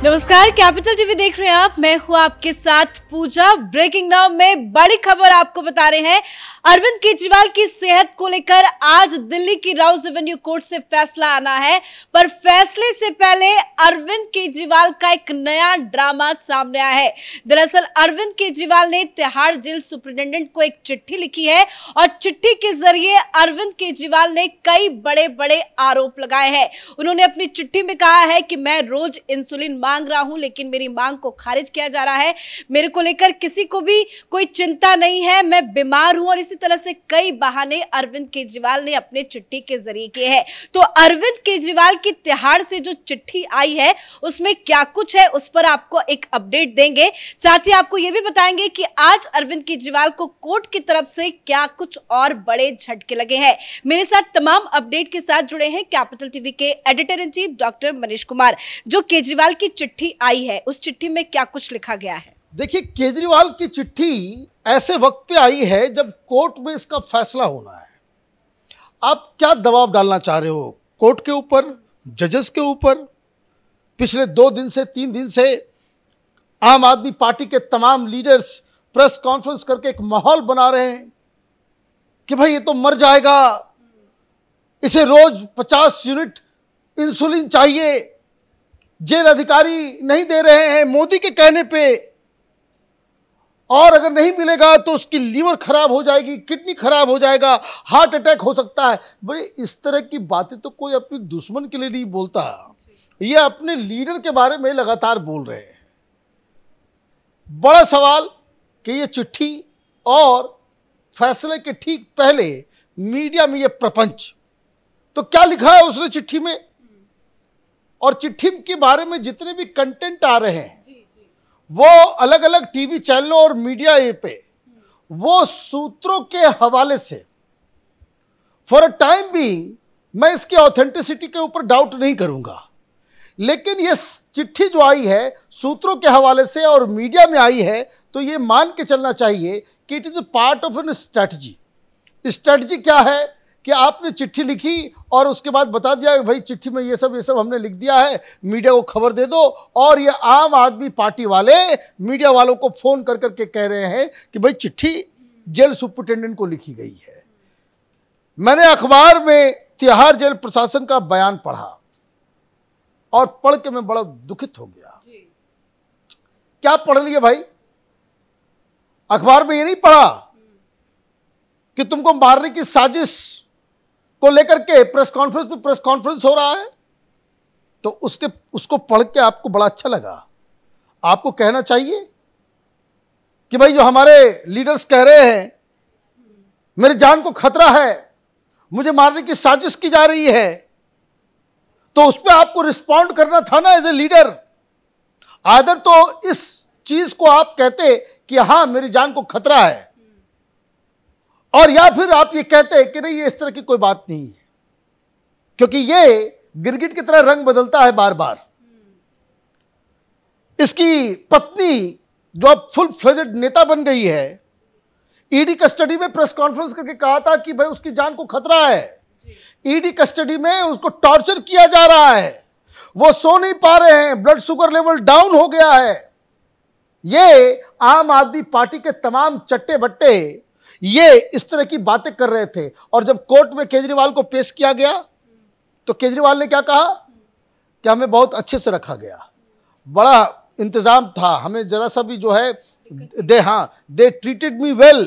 नमस्कार, capital TV देख रहे हैं आप। मैं हूं आपके साथ पूजा। ब्रेकिंग नाउ में बड़ी खबर आपको बता रहे हैं। अरविंद केजरीवाल की सेहत को लेकर आज दिल्ली की राउज एवेन्यू कोर्ट से फैसला आना है, पर फैसले से पहले अरविंद केजरीवाल का एक नया ड्रामा सामने आया है। दरअसल अरविंद केजरीवाल ने तिहाड़ जेल सुपरिटेंडेंट को एक चिट्ठी लिखी है और चिट्ठी के जरिए अरविंद केजरीवाल ने कई बड़े बड़े आरोप लगाए हैं। उन्होंने अपनी चिट्ठी में कहा है कि मैं रोज इंसुलिन मांग रहा हूं, लेकिन मेरी मांग को खारिज किया जा रहा है। मेरे को लेकर किसी को भी कोई चिंता नहीं है, मैं बीमार हूं। और इसी तरह से कई बहाने अरविंद केजरीवाल ने अपने चिट्ठी के जरिए किए हैं। तो अरविंद केजरीवाल की तिहाड़ से जो चिट्ठी आई है उसमें क्या कुछ है, उस पर आपको एक अपडेट देंगे। साथ ही आपको यह भी बताएंगे कि आज अरविंद केजरीवाल को कोर्ट की तरफ से क्या कुछ और बड़े झटके लगे हैं। मेरे साथ तमाम अपडेट के साथ जुड़े हैं कैपिटल टीवी के editor in chief doctor Manish Kumar. जो केजरीवाल की चिट्ठी आई है, उस चिट्ठी में क्या कुछ लिखा गया है? देखिए, केजरीवाल की चिट्ठी ऐसे वक्त पे आई है जब कोर्ट में इसका फैसला होना है। आप क्या दबाव डालना चाह रहे हो कोर्ट के ऊपर, जजेस के ऊपर? पिछले 2 दिन से 3 दिन से आम आदमी पार्टी के तमाम लीडर्स प्रेस कॉन्फ्रेंस करके एक माहौल बना रहे हैं कि भाई ये तो मर जाएगा, इसे रोज 50 यूनिट इंसुलिन चाहिए, जेल अधिकारी नहीं दे रहे हैं मोदी के कहने पे, और अगर नहीं मिलेगा तो उसकी लीवर खराब हो जाएगी, किडनी खराब हो जाएगा, हार्ट अटैक हो सकता है। बड़े इस तरह की बातें तो कोई अपने दुश्मन के लिए नहीं बोलता, ये अपने लीडर के बारे में लगातार बोल रहे हैं। बड़ा सवाल कि ये चिट्ठी और फैसले के ठीक पहले मीडिया में ये प्रपंच, तो क्या लिखा है उसने चिट्ठी में, और चिट्ठी के बारे में जितने भी कंटेंट आ रहे हैं वो अलग अलग टीवी चैनलों और मीडिया पे वो सूत्रों के हवाले से फॉर अ टाइम बीइंग मैं इसकी ऑथेंटिसिटी के ऊपर डाउट नहीं करूंगा, लेकिन ये चिट्ठी जो आई है सूत्रों के हवाले से और मीडिया में आई है, तो ये मान के चलना चाहिए कि it is a part of an strategy. Strategy क्या है कि आपने चिट्ठी लिखी और उसके बाद बता दिया कि भाई चिट्ठी में ये सब हमने लिख दिया है, मीडिया को खबर दे दो। और ये आम आदमी पार्टी वाले मीडिया वालों को फोन कर करके कह रहे हैं कि भाई चिट्ठी जेल सुपरिटेंडेंट को लिखी गई है। मैंने अखबार में तिहाड़ जेल प्रशासन का बयान पढ़ा और पढ़ के मैं बड़ा दुखित हो गया। क्या पढ़ लिए भाई? अखबार में ये नहीं पढ़ा कि तुमको मारने की साजिश को लेकर के प्रेस कॉन्फ्रेंस हो रहा है, तो उसको पढ़ के आपको बड़ा अच्छा लगा। आपको कहना चाहिए कि भाई जो हमारे लीडर्स कह रहे हैं मेरी जान को खतरा है, मुझे मारने की साजिश की जा रही है, तो उस पर आपको रिस्पॉन्ड करना था ना एज ए लीडर। आदर तो इस चीज को आप कहते कि हाँ मेरी जान को खतरा है, और या फिर आप ये कहते हैं कि नहीं ये इस तरह की कोई बात नहीं है, क्योंकि ये गिरगिट की तरह रंग बदलता है बार बार। इसकी पत्नी जो अब फुल फ्लेजेड नेता बन गई है, ईडी कस्टडी में प्रेस कॉन्फ्रेंस करके कहा था कि भाई उसकी जान को खतरा है, ईडी कस्टडी में उसको टॉर्चर किया जा रहा है, वो सो नहीं पा रहे हैं, ब्लड शुगर लेवल डाउन हो गया है। ये आम आदमी पार्टी के तमाम चट्टे बट्टे ये इस तरह की बातें कर रहे थे। और जब कोर्ट में केजरीवाल को पेश किया गया तो केजरीवाल ने क्या कहा कि हमें बहुत अच्छे से रखा गया, बड़ा इंतजाम था, हमें जरा सा भी जो है दे ट्रीटेड मी वेल,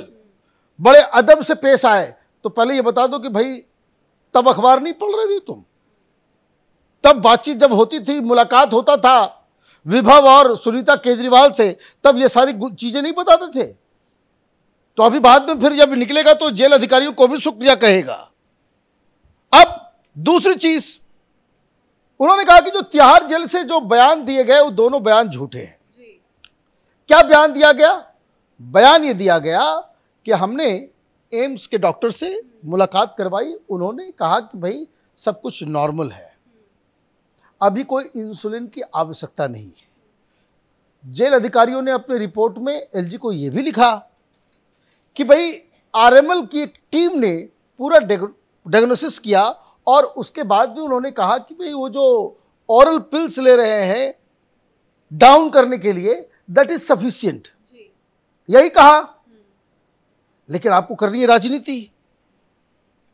बड़े अदब से पेश आए। तो पहले ये बता दो कि भाई तब अखबार नहीं पढ़ रहे थे तुम? तब बातचीत जब होती थी, मुलाकात होता था विभव और सुनीता केजरीवाल से, तब ये सारी चीजें नहीं बताते थे? तो अभी बाद में फिर जब निकलेगा तो जेल अधिकारियों को भी शुक्रिया कहेगा। अब दूसरी चीज, उन्होंने कहा कि जो तिहाड़ जेल से जो बयान दिए गए वो दोनों बयान झूठे हैं। क्या बयान दिया गया? बयान ये दिया गया कि हमने एम्स के डॉक्टर से मुलाकात करवाई, उन्होंने कहा कि भाई सब कुछ नॉर्मल है, अभी कोई इंसुलिन की आवश्यकता नहीं है। जेल अधिकारियों ने अपने रिपोर्ट में एलजी को यह भी लिखा कि भाई आरएमएल की एक टीम ने पूरा डायग्नोसिस किया और उसके बाद भी उन्होंने कहा कि भाई वो जो ऑरल पिल्स ले रहे हैं डाउन करने के लिए, दैट इज सफिशियंट, यही कहा। लेकिन आपको करनी है राजनीति।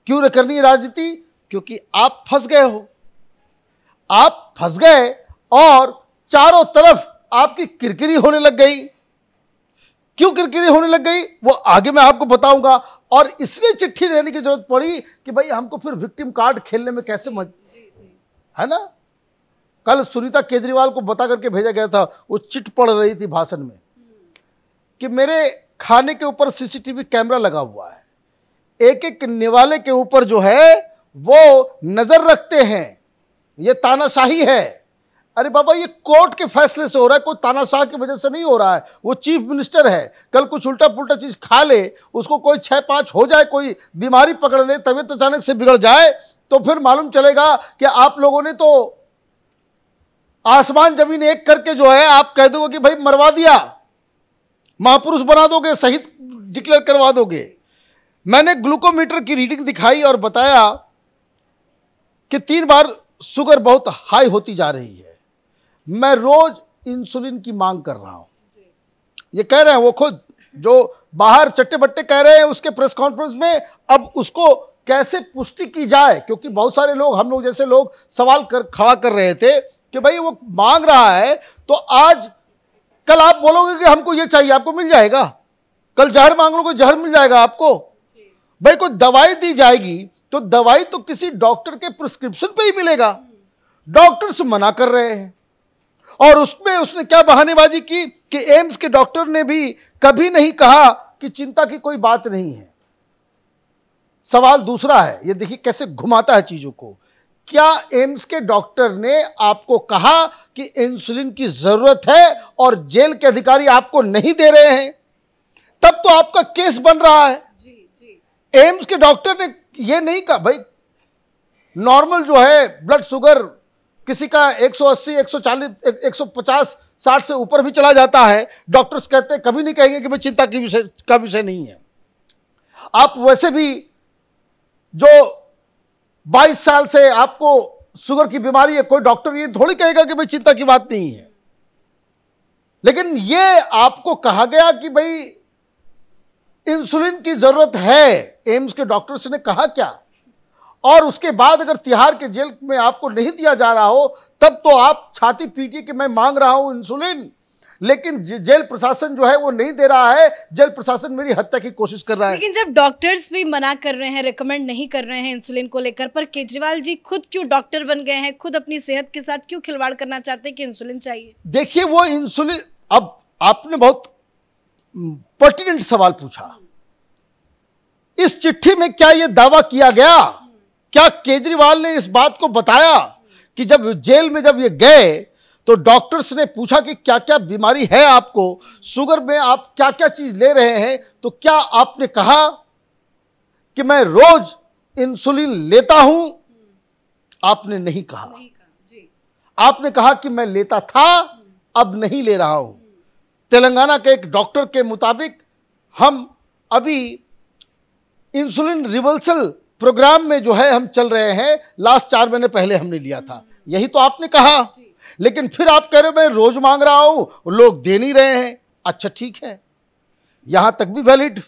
क्यों करनी है राजनीति? क्योंकि आप फंस गए हो, आप फंस गए और चारों तरफ आपकी किरकिरी होने लग गई। क्यों किरकिरी होने लग गई वो आगे मैं आपको बताऊंगा। और इसलिए चिट्ठी देने की जरूरत पड़ी कि भाई हमको फिर विक्टिम कार्ड खेलने में कैसे है ना। कल सुनीता केजरीवाल को बता करके भेजा गया था, वो चिट पढ़ रही थी भाषण में कि मेरे खाने के ऊपर सीसीटीवी कैमरा लगा हुआ है, एक एक निवाले के ऊपर जो है वो नजर रखते हैं, ये तानाशाही है। अरे बाबा, ये कोर्ट के फैसले से हो रहा है, कोई तानाशाह की वजह से नहीं हो रहा है। वो चीफ मिनिस्टर है, कल कुछ उल्टा पुल्टा चीज खा ले, उसको कोई 6-5 हो जाए, कोई बीमारी पकड़ ले, तबीयत अचानक से बिगड़ जाए, तो फिर मालूम चलेगा कि आप लोगों ने तो आसमान जमीन एक करके जो है आप कह दोगे कि भाई मरवा दिया, महापुरुष बना दोगे, शहीद डिक्लेयर करवा दोगे। मैंने ग्लूकोमीटर की रीडिंग दिखाई और बताया कि 3 बार शुगर बहुत हाई होती जा रही है। मैं रोज इंसुलिन की मांग कर रहा हूं। ये कह रहे हैं वो खुद, जो बाहर चट्टे बट्टे कह रहे हैं उसके प्रेस कॉन्फ्रेंस में। अब उसको कैसे पुष्टि की जाए, क्योंकि बहुत सारे लोग, हम लोग जैसे लोग सवाल खड़ा कर रहे थे कि भाई वो मांग रहा है तो आज कल आप बोलोगे कि हमको ये चाहिए, आपको मिल जाएगा। कल जहर मांग लोगे, जहर मिल जाएगा आपको। भाई कोई दवाई दी जाएगी तो दवाई तो किसी डॉक्टर के प्रिस्क्रिप्शन पे ही मिलेगा। डॉक्टर्स मना कर रहे हैं और उसमें उसने क्या बहानेबाजी की कि एम्स के डॉक्टर ने भी कभी नहीं कहा कि चिंता की कोई बात नहीं है। सवाल दूसरा है, ये देखिए कैसे घुमाता है चीजों को। क्या एम्स के डॉक्टर ने आपको कहा कि इंसुलिन की जरूरत है और जेल के अधिकारी आपको नहीं दे रहे हैं? तब तो आपका केस बन रहा है। एम्स के डॉक्टर ने ये नहीं कहा भाई नॉर्मल जो है ब्लड शुगर किसी का 180, 140, 150, 60 से ऊपर भी चला जाता है, डॉक्टर्स कहते हैं, कभी नहीं कहेंगे कि भाई चिंता का विषय नहीं है। आप वैसे भी जो 22 साल से आपको शुगर की बीमारी है, कोई डॉक्टर ये थोड़ी कहेगा कि भाई चिंता की बात नहीं है। लेकिन ये आपको कहा गया कि भाई इंसुलिन की जरूरत है, एम्स के डॉक्टर्स ने कहा क्या? और उसके बाद अगर तिहाड़ के जेल में आपको नहीं दिया जा रहा हो तब तो आप छाती पीटिए कि मैं मांग रहा हूं इंसुलिन, लेकिन जेल प्रशासन जो है वो नहीं दे रहा है। जेल प्रशासन मेरी हत्या की कोशिश कर रहा है। लेकिन जब डॉक्टर्स भी मना कर रहे हैं, रिकमेंड नहीं कर रहे हैं इंसुलिन को लेकर, पर केजरीवाल जी खुद क्यों डॉक्टर बन गए हैं, खुद अपनी सेहत के साथ क्यों खिलवाड़ करना चाहते हैं कि इंसुलिन चाहिए? देखिए वो इंसुलिन, अब आपने बहुत पर्टिनेंट सवाल पूछा। इस चिट्ठी में क्या यह दावा किया गया, क्या केजरीवाल ने इस बात को बताया कि जब जेल में जब ये गए तो डॉक्टर्स ने पूछा कि क्या क्या बीमारी है आपको, शुगर में आप क्या क्या चीज ले रहे हैं, तो क्या आपने कहा कि मैं रोज इंसुलिन लेता हूं? आपने नहीं कहा। आपने कहा कि मैं लेता था, अब नहीं ले रहा हूं। तेलंगाना के एक डॉक्टर के मुताबिक हम अभी इंसुलिन रिवर्सल प्रोग्राम में जो है हम चल रहे हैं, लास्ट 4 महीने पहले हमने लिया था, यही तो आपने कहा। लेकिन फिर आप कह रहे हो मैं रोज मांग रहा हूं, लोग दे नहीं रहे हैं। अच्छा ठीक है, यहां तक भी वैलिड।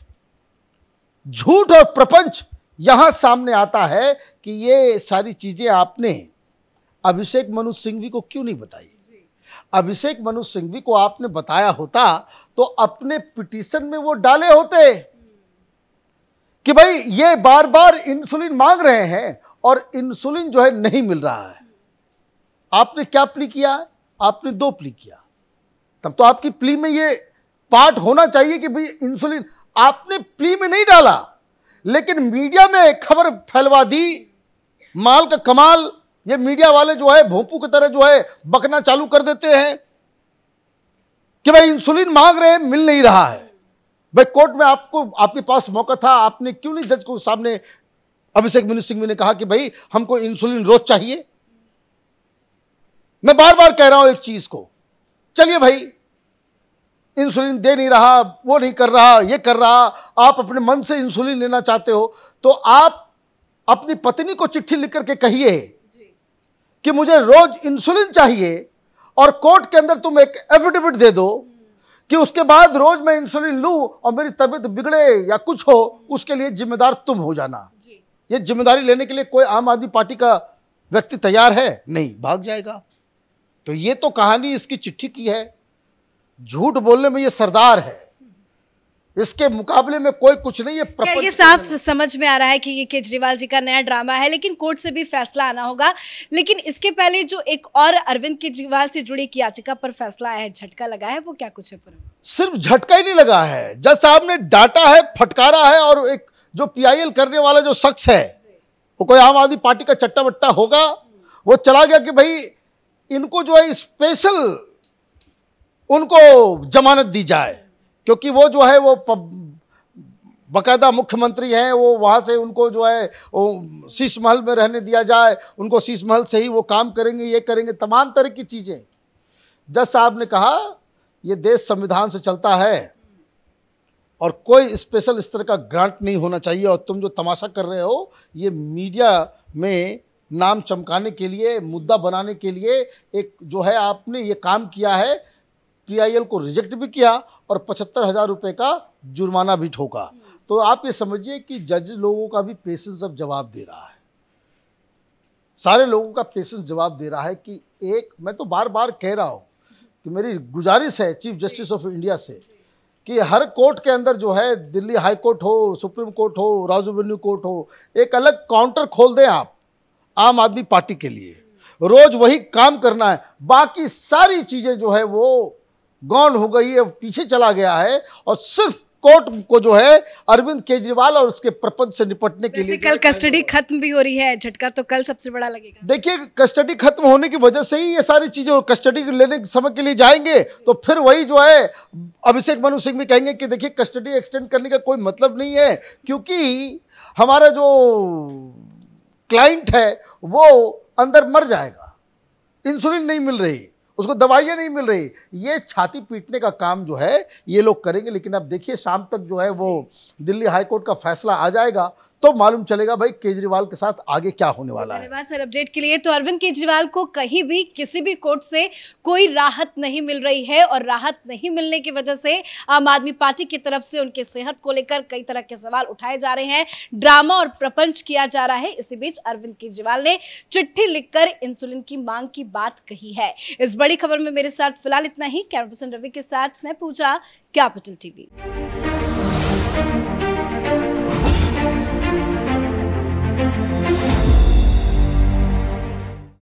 झूठ और प्रपंच यहां सामने आता है कि ये सारी चीजें आपने अभिषेक मनु सिंघवी को क्यों नहीं बताई? अभिषेक मनु सिंघवी को आपने बताया होता तो अपने पिटीशन में वो डाले होते कि भाई ये बार बार इंसुलिन मांग रहे हैं और इंसुलिन जो है नहीं मिल रहा है। आपने क्या प्ली किया? आपने 2 प्ली किया। तब तो आपकी प्ली में ये पार्ट होना चाहिए कि भाई इंसुलिन, आपने प्ली में नहीं डाला लेकिन मीडिया में खबर फैलवा दी। माल का कमाल, ये मीडिया वाले जो है भोंपू की तरह जो है बकना चालू कर देते हैं कि भाई इंसुलिन मांग रहे हैं, मिल नहीं रहा है। भाई कोर्ट में आपके पास मौका था, आपने क्यों नहीं जज को सामने अभिषेक मनु सिंघवी ने कहा कि भाई हमको इंसुलिन रोज चाहिए? मैं बार बार कह रहा हूं एक चीज को, चलिए भाई इंसुलिन दे नहीं रहा, वो नहीं कर रहा, ये कर रहा, आप अपने मन से इंसुलिन लेना चाहते हो तो आप अपनी पत्नी को चिट्ठी लिख करके कहिए कि मुझे रोज इंसुलिन चाहिए और कोर्ट के अंदर तुम एक एफिडेविट दे दो कि उसके बाद रोज मैं इंसुलिन लूं और मेरी तबीयत बिगड़े या कुछ हो, उसके लिए जिम्मेदार तुम हो जाना। ये जिम्मेदारी लेने के लिए कोई आम आदमी पार्टी का व्यक्ति तैयार है? नहीं, भाग जाएगा। तो ये तो कहानी इसकी चिट्ठी की है। झूठ बोलने में ये सरदार है, इसके मुकाबले में कोई कुछ नहीं है। ये साफ समझ में आ रहा है कि ये केजरीवाल जी का नया ड्रामा है, लेकिन कोर्ट से भी फैसला आना होगा। लेकिन इसके पहले जो एक और अरविंद केजरीवाल से जुड़ी एक याचिका पर फैसला आया है, झटका लगा है, वो क्या कुछ है? सिर्फ झटका ही नहीं लगा है, जज साहब ने डांटा है, फटकारा है। और एक जो पीआईएल करने वाला जो शख्स है, वो कोई आम आदमी पार्टी का चट्टा बट्टा होगा, वो चला गया कि भाई इनको जो है स्पेशल उनको जमानत दी जाए, क्योंकि वो जो है वो बाकायदा मुख्यमंत्री हैं, वो वहाँ से उनको जो है वो शीश महल में रहने दिया जाए, उनको शीश महल से ही वो काम करेंगे, ये करेंगे, तमाम तरह की चीज़ें। जज साहब ने कहा ये देश संविधान से चलता है और कोई स्पेशल इस तरह का ग्रांट नहीं होना चाहिए, और तुम जो तमाशा कर रहे हो ये मीडिया में नाम चमकाने के लिए, मुद्दा बनाने के लिए एक जो है आपने ये काम किया है। पीआईएल को रिजेक्ट भी किया और 75,000 रुपये का जुर्माना भी ठोका। तो आप ये समझिए कि जज लोगों का भी पेशेंस अब जवाब दे रहा है, सारे लोगों का पेशेंस जवाब दे रहा है कि मैं तो बार बार कह रहा हूँ कि मेरी गुजारिश है चीफ जस्टिस ऑफ इंडिया से कि हर कोर्ट के अंदर जो है, दिल्ली हाई कोर्ट हो, सुप्रीम कोर्ट हो, राउज एवेन्यू कोर्ट हो, एक अलग काउंटर खोल दें आप आम आदमी पार्टी के लिए। रोज वही काम करना है, बाकी सारी चीज़ें जो है वो गौन हो गई है, पीछे चला गया है, और सिर्फ कोर्ट को जो है अरविंद केजरीवाल और उसके प्रपंच से निपटने के लिए कल कस्टडी खत्म भी हो रही है, झटका तो कल सबसे बड़ा लगेगा। देखिए, कस्टडी खत्म होने की वजह से ही ये सारी चीजें, और कस्टडी लेने के समय के लिए जाएंगे तो फिर वही जो है अभिषेक मनु सिंह भी कहेंगे कि देखिए कस्टडी एक्सटेंड करने का कोई मतलब नहीं है, क्योंकि हमारा जो क्लाइंट है वो अंदर मर जाएगा, इंसुलिन नहीं मिल रही, उसको दवाइयाँ नहीं मिल रही। ये छाती पीटने का काम जो है ये लोग करेंगे। लेकिन अब देखिए शाम तक जो है वो दिल्ली हाई कोर्ट का फैसला आ जाएगा तो मालूम चलेगा भाई केजरीवाल के साथ आगे क्या होने वाला है। धन्यवाद सर अपडेट के लिए। तो अरविंद केजरीवाल को कहीं भी किसी भी कोर्ट से कोई राहत नहीं मिल रही है, और राहत नहीं मिलने की वजह से आम आदमी पार्टी की तरफ से उनके सेहत को लेकर कई तरह के सवाल उठाए जा रहे हैं, ड्रामा और प्रपंच किया जा रहा है। इसी बीच अरविंद केजरीवाल ने चिट्ठी लिखकर इंसुलिन की मांग की बात कही है। इस बड़ी खबर में मेरे साथ फिलहाल इतना ही। कैमरा पर्सन रवि के साथ मैं पूजा, कैपिटल टीवी।